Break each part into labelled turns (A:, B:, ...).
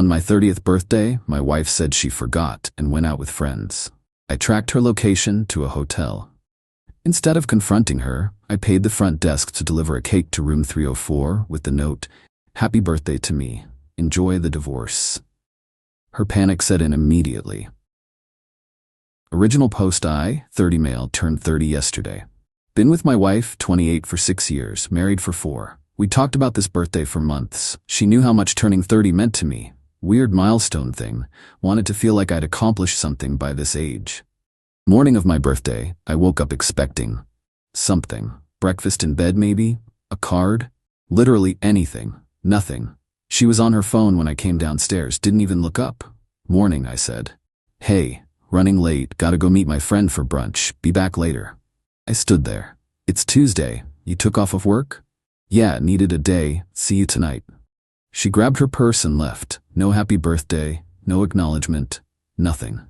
A: On my 30th birthday, my wife said she forgot and went out with friends. I tracked her location to a hotel. Instead of confronting her, I paid the front desk to deliver a cake to room 304 with the note, "Happy birthday to me. Enjoy the divorce." Her panic set in immediately. Original post: I, 30 male, turned 30 yesterday. Been with my wife, 28, for 6 years, married for 4. We talked about this birthday for months. She knew how much turning 30 meant to me. Weird milestone thing. Wanted to feel like I'd accomplished something by this age. Morning of my birthday, I woke up expecting something. Breakfast in bed maybe? A card? Literally anything. Nothing. She was on her phone when I came downstairs, didn't even look up. "Morning," I said. "Hey, running late, gotta go meet my friend for brunch, be back later." I stood there. "It's Tuesday, you took off of work?" "Yeah, needed a day, see you tonight." She grabbed her purse and left. No happy birthday, no acknowledgement, nothing.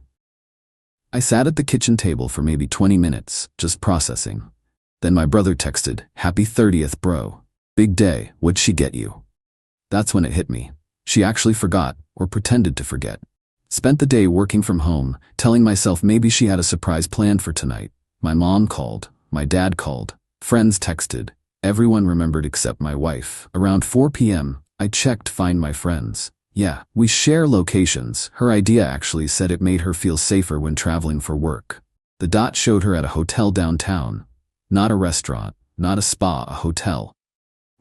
A: I sat at the kitchen table for maybe 20 minutes, just processing. Then my brother texted, "Happy 30th, bro. Big day, what'd she get you?" That's when it hit me. She actually forgot, or pretended to forget. Spent the day working from home, telling myself maybe she had a surprise planned for tonight. My mom called, my dad called, friends texted. Everyone remembered except my wife. Around 4 p.m., I checked Find My Friends. Yeah, we share locations. Her idea actually said it made her feel safer when traveling for work. The dot showed her at a hotel downtown. Not a restaurant, not a spa, a hotel.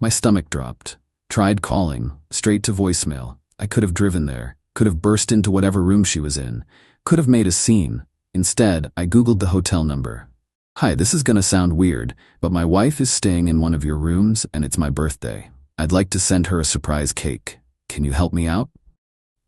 A: My stomach dropped. Tried calling, straight to voicemail. I could have driven there, could have burst into whatever room she was in, could have made a scene. Instead, I Googled the hotel number. "Hi, this is gonna sound weird, but my wife is staying in one of your rooms and it's my birthday. I'd like to send her a surprise cake. Can you help me out?"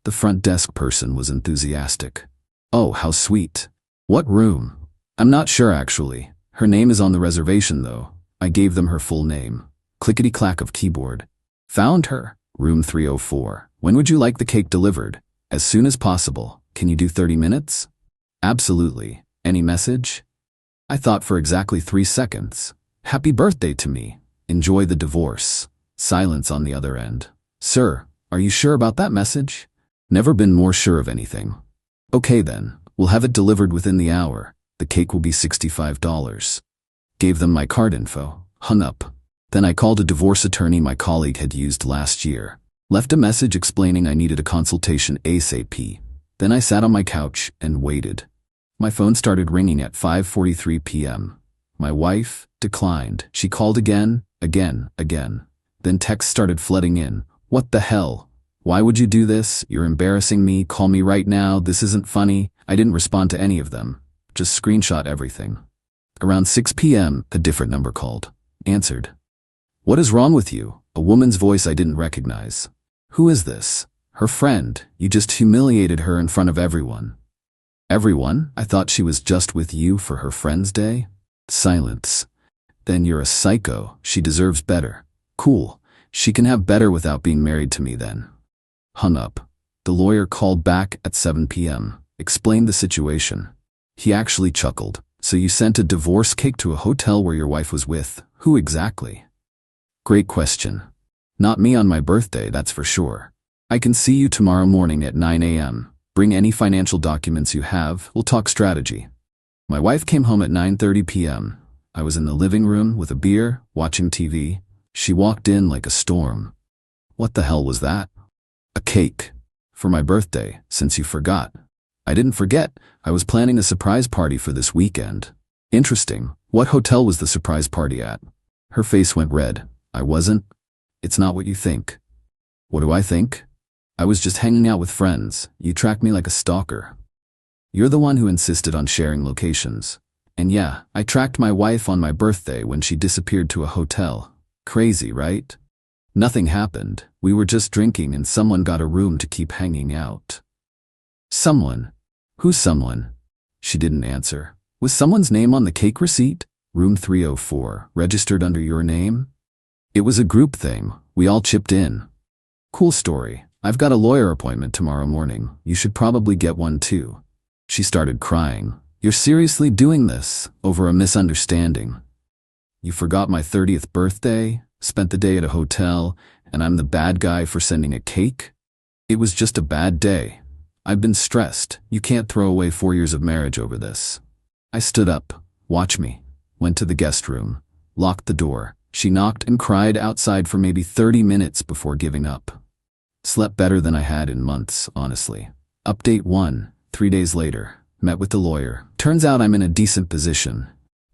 A: The front desk person was enthusiastic. "Oh, how sweet. What room?" "I'm not sure actually. Her name is on the reservation though." I gave them her full name. Clickety-clack of keyboard. "Found her. Room 304. When would you like the cake delivered?" "As soon as possible. Can you do 30 minutes?" "Absolutely. Any message?" I thought for exactly 3 seconds. "Happy birthday to me. Enjoy the divorce." Silence on the other end. "Sir, are you sure about that message?" "Never been more sure of anything." "Okay then, we'll have it delivered within the hour. The cake will be $65. Gave them my card info. Hung up. Then I called a divorce attorney my colleague had used last year. Left a message explaining I needed a consultation ASAP. Then I sat on my couch and waited. My phone started ringing at 5:43 p.m. My wife declined. She called again. Then texts started flooding in. "What the hell? Why would you do this? You're embarrassing me. Call me right now. This isn't funny." I didn't respond to any of them. Just screenshot everything. Around 6 p.m., a different number called. Answered. "What is wrong with you?" A woman's voice I didn't recognize. "Who is this?" "Her friend. You just humiliated her in front of everyone." "Everyone? I thought she was just with you for her friend's day." Silence. "Then you're a psycho. She deserves better." "Cool. She can have better without being married to me then." Hung up. The lawyer called back at 7 p.m. Explained the situation. He actually chuckled. "So you sent a divorce cake to a hotel where your wife was with? Who exactly?" "Great question. Not me on my birthday, that's for sure. I can see you tomorrow morning at 9 a.m. Bring any financial documents you have, we'll talk strategy." My wife came home at 9:30 p.m. I was in the living room with a beer, watching TV. She walked in like a storm. "What the hell was that?" "A cake. For my birthday, since you forgot." "I didn't forget. I was planning a surprise party for this weekend." "Interesting. What hotel was the surprise party at?" Her face went red. "I wasn't." "It's not what you think." "What do I think?" "I was just hanging out with friends. You tracked me like a stalker." "You're the one who insisted on sharing locations." "And yeah, I tracked my wife on my birthday when she disappeared to a hotel. Crazy, right?" "Nothing happened. We were just drinking and someone got a room to keep hanging out." "Someone? Who's someone?" She didn't answer. "Was someone's name on the cake receipt?" "Room 304, registered under your name?" "It was a group thing. We all chipped in." "Cool story. I've got a lawyer appointment tomorrow morning. You should probably get one too." She started crying. "You're seriously doing this? Over a misunderstanding?" "You forgot my 30th birthday, spent the day at a hotel, and I'm the bad guy for sending a cake?" It was just a bad day. I've been stressed. You can't throw away 4 years of marriage over this. I stood up. Watch me. Went to the guest room. Locked the door. She knocked and cried outside for maybe 30 minutes before giving up. Slept better than I had in months, honestly. Update 1. 3 days later. Met with the lawyer. Turns out I'm in a decent position.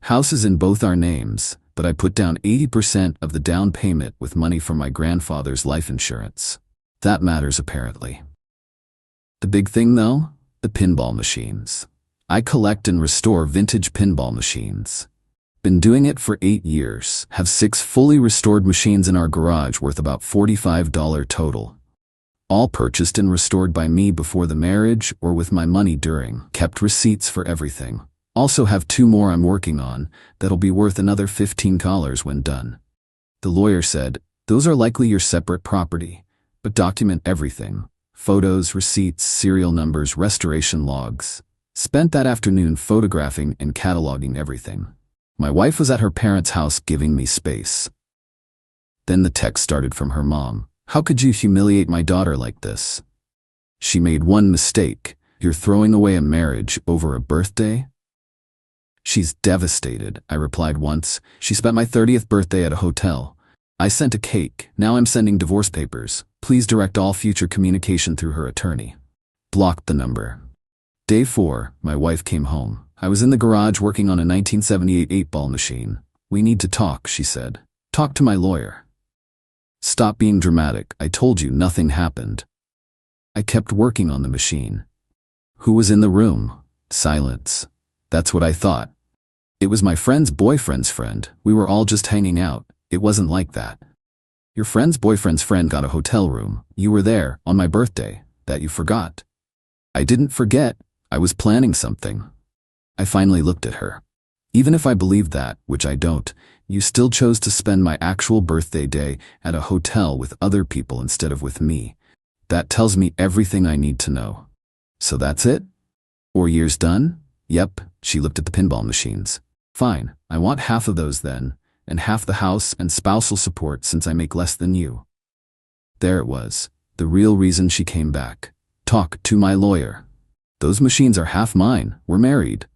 A: House is in both our names, but I put down 80% of the down payment with money from my grandfather's life insurance. That matters apparently. The big thing though? The pinball machines. I collect and restore vintage pinball machines. Been doing it for 8 years. Have 6 fully restored machines in our garage worth about $45 total. All purchased and restored by me before the marriage or with my money during. Kept receipts for everything. Also have 2 more I'm working on that'll be worth another $15 when done. The lawyer said, those are likely your separate property, but document everything. Photos, receipts, serial numbers, restoration logs. Spent that afternoon photographing and cataloging everything. My wife was at her parents' house giving me space. Then the text started from her mom. How could you humiliate my daughter like this? She made one mistake. You're throwing away a marriage over a birthday? She's devastated, I replied once. She spent my 30th birthday at a hotel. I sent a cake. Now I'm sending divorce papers. Please direct all future communication through her attorney. Blocked the number. Day 4, my wife came home. I was in the garage working on a 1978 8-ball machine. We need to talk, she said. Talk to my lawyer. Stop being dramatic. I told you nothing happened. I kept working on the machine. Who was in the room? Silence. That's what I thought. It was my friend's boyfriend's friend. We were all just hanging out. It wasn't like that. Your friend's boyfriend's friend got a hotel room. You were there, on my birthday. That you forgot. I didn't forget. I was planning something. I finally looked at her. Even if I believed that, which I don't, you still chose to spend my actual birthday day at a hotel with other people instead of with me. That tells me everything I need to know. So that's it? 4 years done? Yep, she looked at the pinball machines. Fine, I want half of those then, and half the house and spousal support since I make less than you. There it was, the real reason she came back. Talk to my lawyer. Those machines are half mine, we're married.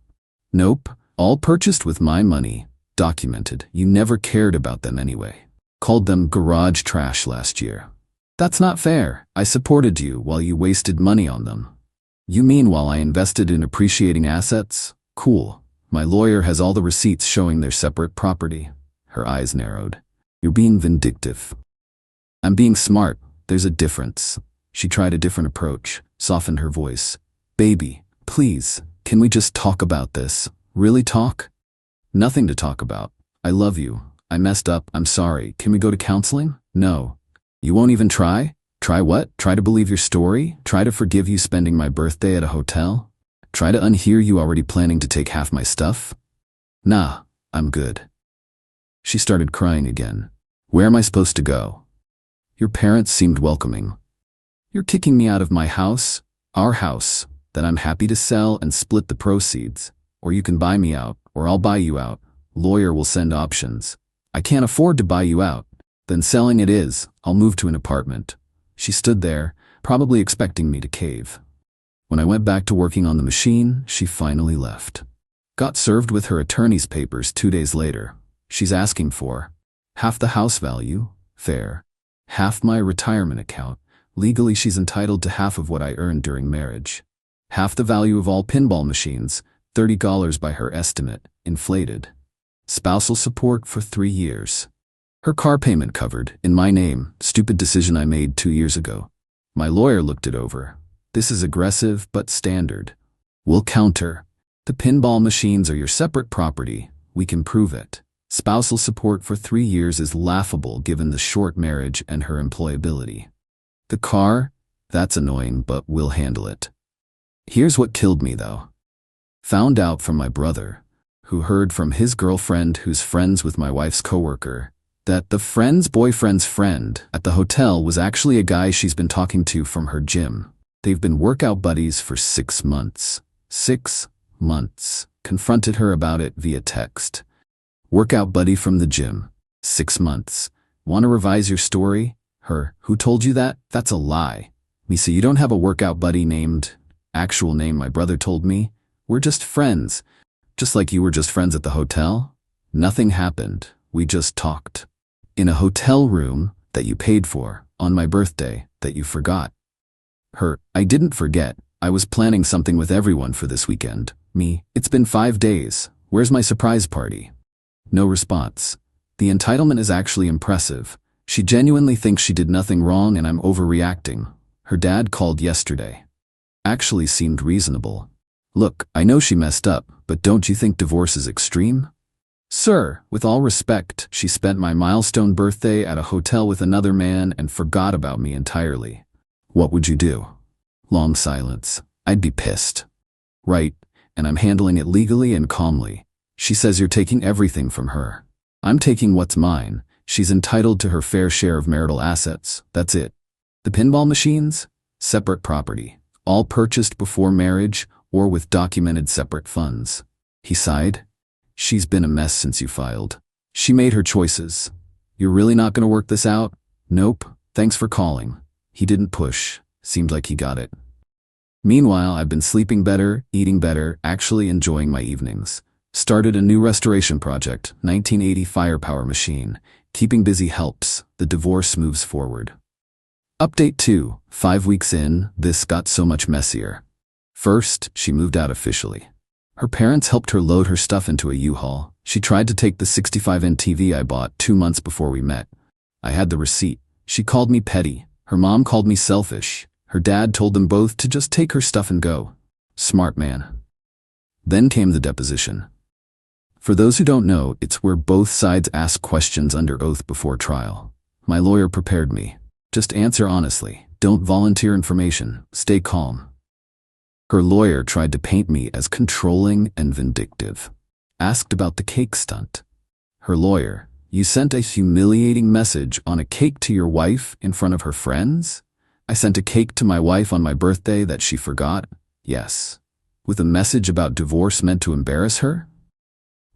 A: Nope, all purchased with my money. Documented, you never cared about them anyway. Called them garage trash last year. That's not fair. I supported you while you wasted money on them. You mean while I invested in appreciating assets? Cool. My lawyer has all the receipts showing their separate property. Her eyes narrowed. You're being vindictive. I'm being smart. There's a difference. She tried a different approach, softened her voice. Baby, please, can we just talk about this? Really talk? Nothing to talk about. I love you. I messed up. I'm sorry. Can we go to counseling? No. You won't even try? Try what? Try to believe your story? Try to forgive you spending my birthday at a hotel? Try to unhear you already planning to take half my stuff? Nah, I'm good. She started crying again. Where am I supposed to go? Your parents seemed welcoming. You're kicking me out of my house, our house, that I'm happy to sell and split the proceeds. Or you can buy me out, or I'll buy you out. Lawyer will send options. I can't afford to buy you out. Then selling it is. I'll move to an apartment. She stood there, probably expecting me to cave. When I went back to working on the machine, she finally left. Got served with her attorney's papers 2 days later. She's asking for half the house value, fair, half my retirement account. Legally, she's entitled to half of what I earned during marriage. Half the value of all pinball machines, $30 by her estimate, inflated. Spousal support for 3 years. Her car payment covered, in my name, stupid decision I made 2 years ago. My lawyer looked it over. This is aggressive but standard. We'll counter. The pinball machines are your separate property. We can prove it. Spousal support for 3 years is laughable given the short marriage and her employability. The car? That's annoying, but we'll handle it. Here's what killed me though. Found out from my brother, who heard from his girlfriend who's friends with my wife's coworker, that the friend's boyfriend's friend at the hotel was actually a guy she's been talking to from her gym. They've been workout buddies for 6 months. 6 months. Confronted her about it via text. Workout buddy from the gym. 6 months. Want to revise your story? Her, who told you that? That's a lie. Me, so you don't have a workout buddy named, actual name my brother told me? We're just friends. Just like you were just friends at the hotel? Nothing happened. We just talked. In a hotel room that you paid for, on my birthday, that you forgot. I didn't forget. I was planning something with everyone for this weekend. Me, it's been 5 days. Where's my surprise party? No response. The entitlement is actually impressive. She genuinely thinks she did nothing wrong and I'm overreacting. Her dad called yesterday. Actually seemed reasonable. Look, I know she messed up, but don't you think divorce is extreme? Sir, with all respect, she spent my milestone birthday at a hotel with another man and forgot about me entirely. What would you do? Long silence. I'd be pissed. Right, and I'm handling it legally and calmly. She says you're taking everything from her. I'm taking what's mine. She's entitled to her fair share of marital assets. That's it. The pinball machines? Separate property. All purchased before marriage or with documented separate funds. He sighed. She's been a mess since you filed. She made her choices. You're really not going to work this out? Nope. Thanks for calling. He didn't push. Seemed like he got it. Meanwhile, I've been sleeping better, eating better, actually enjoying my evenings. Started a new restoration project, 1980 firepower machine. Keeping busy helps. The divorce moves forward. Update 2. 5 weeks in, this got so much messier. First, she moved out officially. Her parents helped her load her stuff into a U-Haul. She tried to take the 65-inch TV I bought 2 months before we met. I had the receipt. She called me petty. Her mom called me selfish. Her dad told them both to just take her stuff and go. Smart man. Then came the deposition. For those who don't know, it's where both sides ask questions under oath before trial. My lawyer prepared me. Just answer honestly. Don't volunteer information. Stay calm. Her lawyer tried to paint me as controlling and vindictive. Asked about the cake stunt. Her lawyer, you sent a humiliating message on a cake to your wife in front of her friends? I sent a cake to my wife on my birthday that she forgot? Yes. With a message about divorce meant to embarrass her?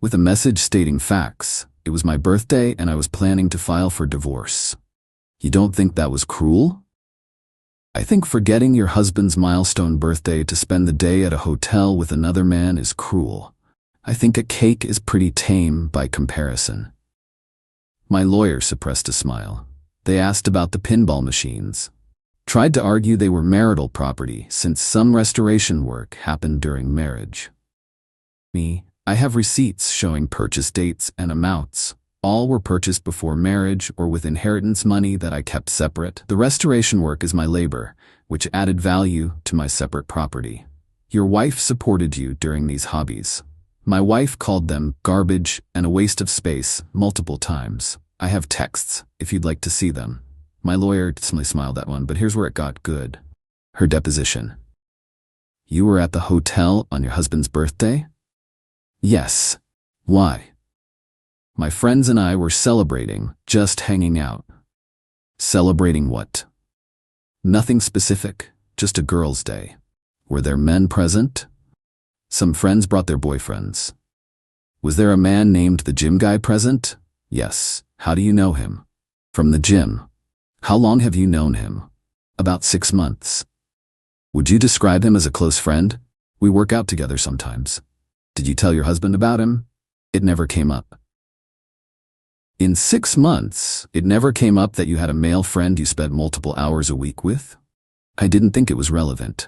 A: With a message stating facts. It was my birthday and I was planning to file for divorce. You don't think that was cruel? I think forgetting your husband's milestone birthday to spend the day at a hotel with another man is cruel. I think a cake is pretty tame by comparison. My lawyer suppressed a smile. They asked about the pinball machines. Tried to argue they were marital property since some restoration work happened during marriage. Me, I have receipts showing purchase dates and amounts. All were purchased before marriage or with inheritance money that I kept separate. The restoration work is my labor, which added value to my separate property. Your wife supported you during these hobbies. My wife called them garbage and a waste of space multiple times. I have texts, if you'd like to see them. My lawyer simply smiled at one, but here's where it got good. Her deposition. You were at the hotel on your husband's birthday? Yes. Why? My friends and I were celebrating, just hanging out. Celebrating what? Nothing specific, just a girls' day. Were there men present? Some friends brought their boyfriends. Was there a man named the gym guy present? Yes. How do you know him? From the gym. How long have you known him? About 6 months. Would you describe him as a close friend? We work out together sometimes. Did you tell your husband about him? It never came up. In 6 months, it never came up that you had a male friend you spent multiple hours a week with? I didn't think it was relevant.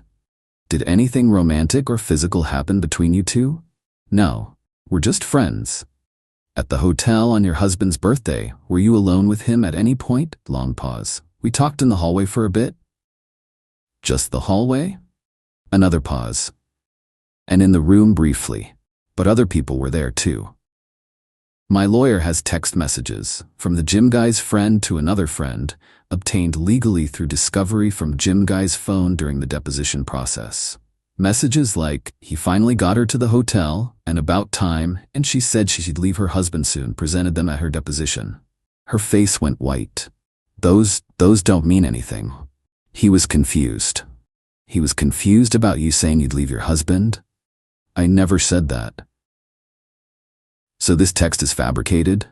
A: Did anything romantic or physical happen between you two? No, we're just friends. At the hotel on your husband's birthday, were you alone with him at any point? Long pause. We talked in the hallway for a bit. Just the hallway? Another pause. And in the room briefly. But other people were there too. My lawyer has text messages from the gym guy's friend to another friend, obtained legally through discovery from gym guy's phone during the deposition process. Messages like, he finally got her to the hotel, and about time, and she said she'd leave her husband soon, presented them at her deposition. Her face went white. Those don't mean anything. He was confused. He was confused about you saying you'd leave your husband? I never said that. So this text is fabricated?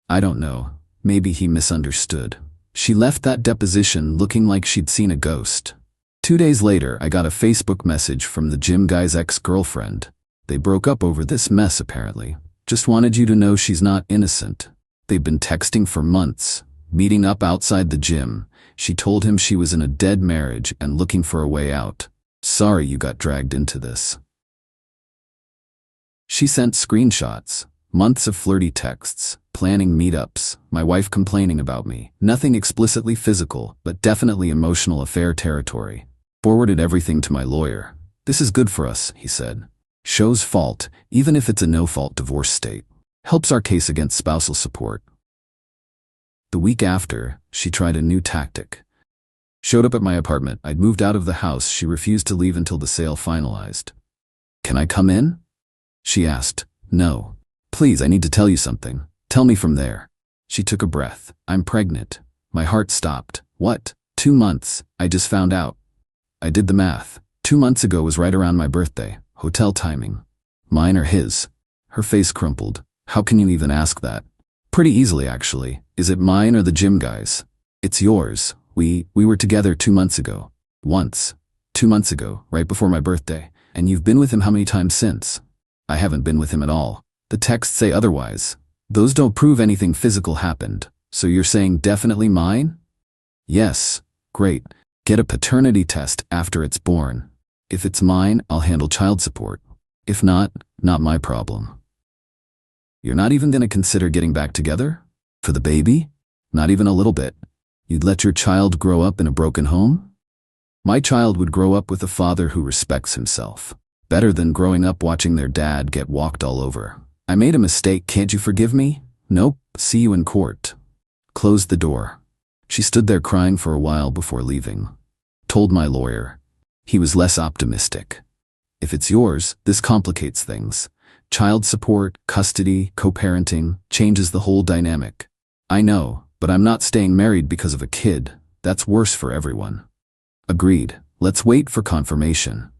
A: I don't know. Maybe he misunderstood. She left that deposition looking like she'd seen a ghost. 2 days later, I got a Facebook message from the gym guy's ex-girlfriend. They broke up over this mess apparently. Just wanted you to know she's not innocent. They've been texting for months, meeting up outside the gym. She told him she was in a dead marriage and looking for a way out. Sorry you got dragged into this. She sent screenshots, months of flirty texts, planning meetups, my wife complaining about me. Nothing explicitly physical, but definitely emotional affair territory. Forwarded everything to my lawyer. This is good for us, he said. Shows fault, even if it's a no-fault divorce state. Helps our case against spousal support. The week after, she tried a new tactic. Showed up at my apartment. I'd moved out of the house. She refused to leave until the sale finalized. Can I come in? She asked. No. Please, I need to tell you something. Tell me from there. She took a breath. I'm pregnant. My heart stopped. What? 2 months. I just found out. I did the math. 2 months ago was right around my birthday. Hotel timing. Mine or his? Her face crumpled. How can you even ask that? Pretty easily, actually. Is it mine or the gym guy's? It's yours. We were together 2 months ago. Once. 2 months ago, right before my birthday. And you've been with him how many times since? I haven't been with him at all. The texts say otherwise. Those don't prove anything physical happened. So you're saying definitely mine? Yes. Great. Get a paternity test after it's born. If it's mine, I'll handle child support. If not, not my problem. You're not even gonna consider getting back together? For the baby? Not even a little bit. You'd let your child grow up in a broken home? My child would grow up with a father who respects himself. Better than growing up watching their dad get walked all over. I made a mistake, can't you forgive me? Nope, see you in court. Closed the door. She stood there crying for a while before leaving. Told my lawyer. He was less optimistic. If it's yours, this complicates things. Child support, custody, co-parenting, changes the whole dynamic. I know, but I'm not staying married because of a kid. That's worse for everyone. Agreed. Let's wait for confirmation.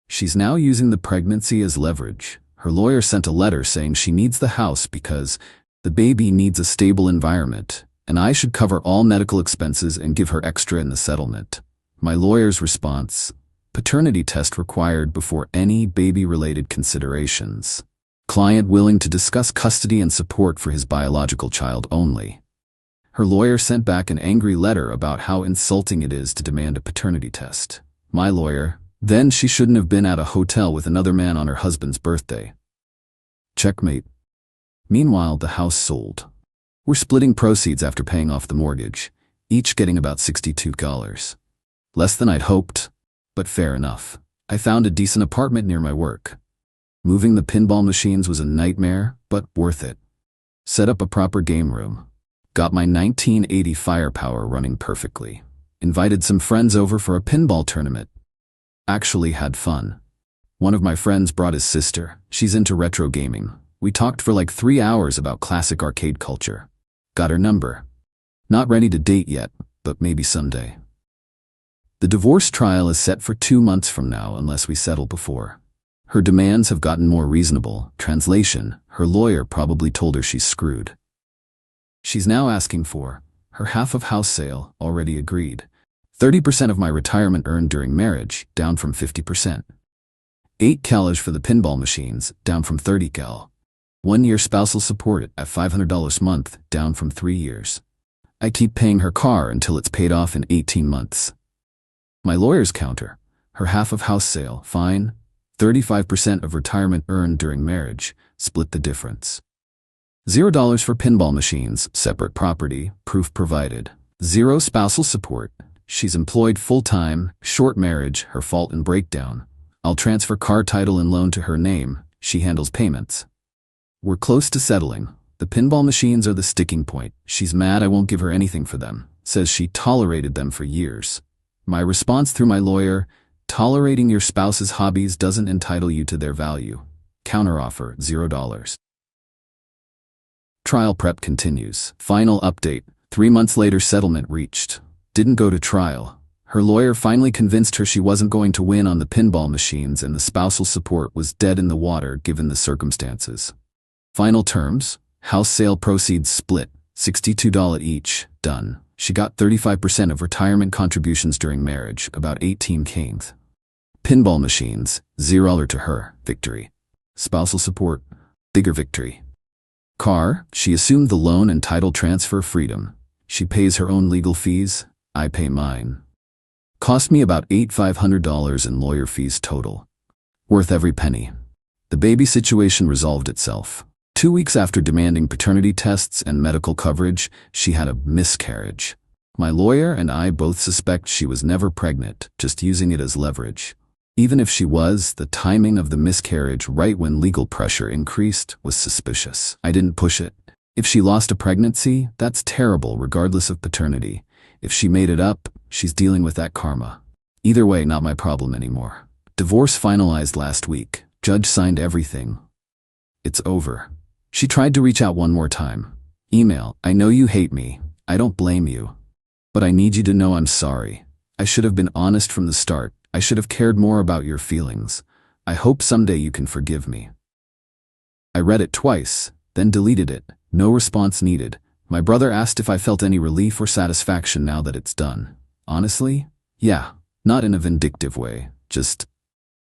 A: She's now using the pregnancy as leverage. Her lawyer sent a letter saying she needs the house because the baby needs a stable environment, and I should cover all medical expenses and give her extra in the settlement. My lawyer's response: paternity test required before any baby-related considerations. Client willing to discuss custody and support for his biological child only. Her lawyer sent back an angry letter about how insulting it is to demand a paternity test. My lawyer: then she shouldn't have been at a hotel with another man on her husband's birthday. Checkmate. Meanwhile, the house sold. We're splitting proceeds after paying off the mortgage, each getting about $62. Less than I'd hoped, but fair enough. I found a decent apartment near my work. Moving the pinball machines was a nightmare, but worth it. Set up a proper game room. Got my 1980 firepower running perfectly. Invited some friends over for a pinball tournament. Actually had fun. One of my friends brought his sister. She's into retro gaming. We talked for like 3 hours about classic arcade culture. Got her number. Not ready to date yet, but maybe someday. The divorce trial is set for 2 months from now unless we settle before. Her demands have gotten more reasonable. Translation: her lawyer probably told her she's screwed. She's now asking for her half of house sale, already agreed. 30% of my retirement earned during marriage, down from 50%. 8 CALage for the pinball machines, down from 30 CAL. 1 year spousal support at $500 a month, down from 3 years. I keep paying her car until it's paid off in 18 months. My lawyer's counter: her half of house sale, fine. 35% of retirement earned during marriage, split the difference. $0 for pinball machines, separate property, proof provided. 0 spousal support. She's employed full-time, short marriage, her fault and breakdown. I'll transfer car title and loan to her name, she handles payments. We're close to settling. The pinball machines are the sticking point. She's mad I won't give her anything for them. Says she tolerated them for years. My response through my lawyer: tolerating your spouse's hobbies doesn't entitle you to their value. Counteroffer: $0. Trial prep continues. Final update: 3 months later, settlement reached. Didn't go to trial. Her lawyer finally convinced her she wasn't going to win on the pinball machines and the spousal support was dead in the water given the circumstances. Final terms: house sale proceeds split, $62 each, done. She got 35% of retirement contributions during marriage, about 18K. Pinball machines, $0 to her, victory. Spousal support, bigger victory. Car, she assumed the loan and title transfer freedom. She pays her own legal fees, I pay mine. Cost me about $8,500 in lawyer fees total. Worth every penny. The baby situation resolved itself. 2 weeks after demanding paternity tests and medical coverage, she had a miscarriage. My lawyer and I both suspect she was never pregnant, just using it as leverage. Even if she was, the timing of the miscarriage right when legal pressure increased was suspicious. I didn't push it. If she lost a pregnancy, that's terrible regardless of paternity. If she made it up, she's dealing with that karma. Either way, not my problem anymore. Divorce finalized last week. Judge signed everything. It's over. She tried to reach out one more time. Email, I know you hate me. I don't blame you. But I need you to know I'm sorry. I should have been honest from the start. I should have cared more about your feelings. I hope someday you can forgive me. I read it twice, then deleted it. No response needed. My brother asked if I felt any relief or satisfaction now that it's done. Honestly, yeah, not in a vindictive way, just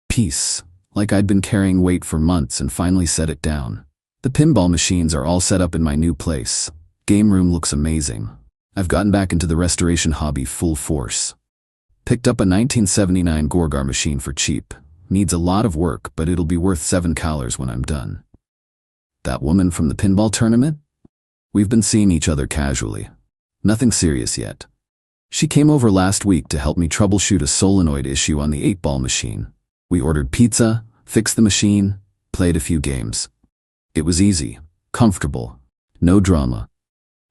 A: peace. Like I'd been carrying weight for months and finally set it down. The pinball machines are all set up in my new place. Game room looks amazing. I've gotten back into the restoration hobby full force. Picked up a 1979 Gorgar machine for cheap. Needs a lot of work, but it'll be worth $7 when I'm done. That woman from the pinball tournament? We've been seeing each other casually. Nothing serious yet. She came over last week to help me troubleshoot a solenoid issue on the 8-ball machine. We ordered pizza, fixed the machine, played a few games. It was easy, comfortable, no drama.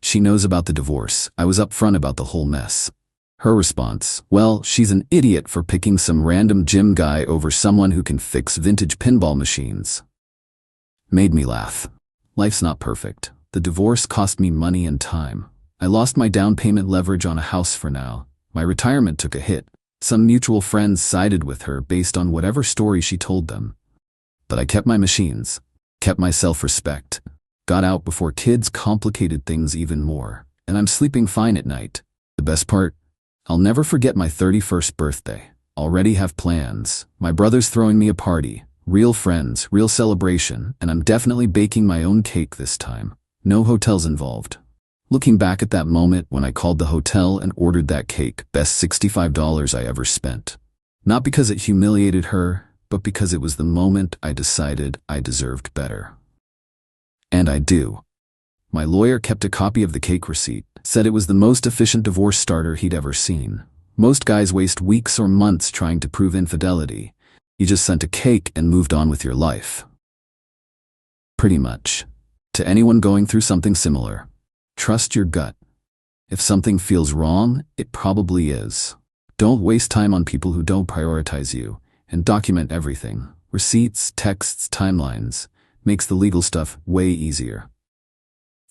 A: She knows about the divorce. I was upfront about the whole mess. Her response, well, she's an idiot for picking some random gym guy over someone who can fix vintage pinball machines. Made me laugh. Life's not perfect. The divorce cost me money and time. I lost my down payment leverage on a house for now. My retirement took a hit. Some mutual friends sided with her based on whatever story she told them. But I kept my machines, kept my self-respect, got out before kids complicated things even more, and I'm sleeping fine at night. The best part? I'll never forget my 31st birthday. Already have plans. My brother's throwing me a party. Real friends, real celebration, and I'm definitely baking my own cake this time. No hotels involved. Looking back at that moment when I called the hotel and ordered that cake, best $65 I ever spent. Not because it humiliated her, but because it was the moment I decided I deserved better. And I do. My lawyer kept a copy of the cake receipt, said it was the most efficient divorce starter he'd ever seen. Most guys waste weeks or months trying to prove infidelity. You just sent a cake and moved on with your life. Pretty much. To anyone going through something similar, trust your gut. If something feels wrong, it probably is. Don't waste time on people who don't prioritize you, and document everything. Receipts, texts, timelines. Makes the legal stuff way easier.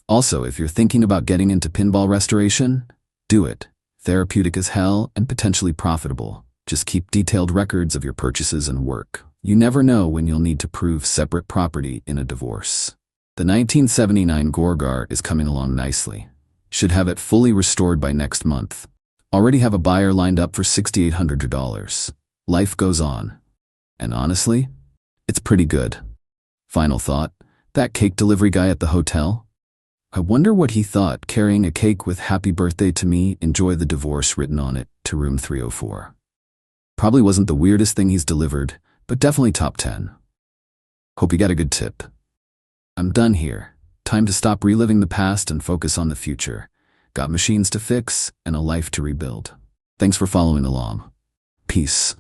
A: Also, if you're thinking about getting into pinball restoration, do it. Therapeutic as hell and potentially profitable. Just keep detailed records of your purchases and work. You never know when you'll need to prove separate property in a divorce. The 1979 Gorgar is coming along nicely. Should have it fully restored by next month. Already have a buyer lined up for $6,800. Life goes on. And honestly, it's pretty good. Final thought, that cake delivery guy at the hotel? I wonder what he thought carrying a cake with "Happy Birthday to me, enjoy the divorce" written on it to room 304. Probably wasn't the weirdest thing he's delivered, but definitely top 10. Hope you got a good tip. I'm done here. Time to stop reliving the past and focus on the future. Got machines to fix and a life to rebuild. Thanks for following along. Peace.